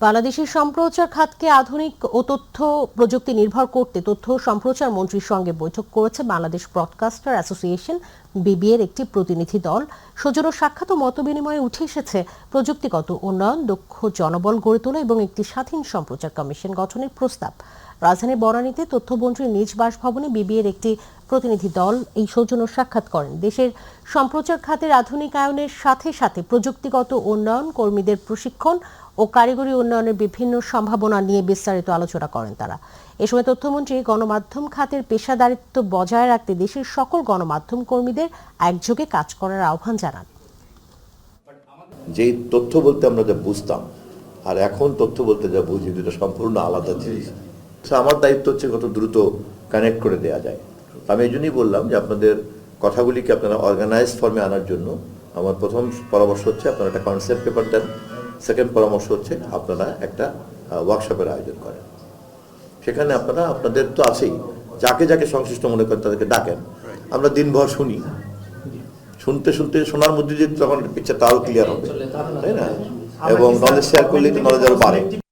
বাংলাদেশের সম্প্রচার খাতকে আধুনিক ও তথ্য প্রযুক্তি নির্ভর করতে তথ্য সম্প্রচার মন্ত্রীর সঙ্গে বৈঠক করেছে বাংলাদেশ ব্রডকাস্টার অ্যাসোসিয়েশন বিবিএর একটি প্রতিনিধি দল। সৌজন্য সাক্ষাৎ ও মতবিনিময়ে উঠে এসেছে প্রযুক্তিগত উন্নয়ন, দক্ষ জনবল গড়ে তোলা এবং একটি স্বাধীন সম্প্রচার কমিশন গঠনের প্রস্তাব। রাজধানীর বনানীতে তথ্যমন্ত্রীর নিজ বাসভবনে বিবিএর একটি প্রতিনিধি দল এই সৌজন্য সাক্ষাৎ করেন। দেশের সম্প্রচার খাতের আধুনিকায়নের সাথে সাথে প্রযুক্তিগত উন্নয়ন, কর্মীদের প্রশিক্ষণ ও কারিগরি উন্নয়নের বিভিন্ন সম্ভাবনা নিয়ে বিস্তারিত আলোচনা করেন তারা। এ সময় তথ্যমন্ত্রী গণমাধ্যম খাতের পেশাদারিত্ব বজায় রাখতে দেশের সকল গণমাধ্যম কর্মীদের একযোগে কাজ করার আহ্বান জানান। যেই তথ্য বলতে আমরা যা বুঝতাম আর এখন তথ্য বলতে যা বুঝি দুটো সম্পূর্ণ আলাদা জিনিস। আমার দায়িত্ব হচ্ছে কত দ্রুত কানেক্ট করে দেওয়া যায়। আমি এই জন্যই বললাম যে আপনাদের কথাগুলিকে আপনারা অর্গানাইজড ফর্মে আনার জন্য আমার প্রথম পরামর্শ হচ্ছে আপনারা একটা কনসেপ্ট পেপার দেন। সেকেন্ড পরামর্শ হচ্ছে আপনারা একটা ওয়ার্কশপের আয়োজন করেন। সেখানে আপনারা আপনাদের তো আছেই, যাকে যাকে সংশ্লিষ্ট মনে করেন তাদেরকে ডাকেন। আমরা দিনভর শুনি, শুনতে শুনতে শোনার মধ্যে দিয়ে তখন পিকচারটা আরো ক্লিয়ার হবে, তাই না? এবং নলেজ শেয়ার করলে তো নলেজ আরো বাড়ে।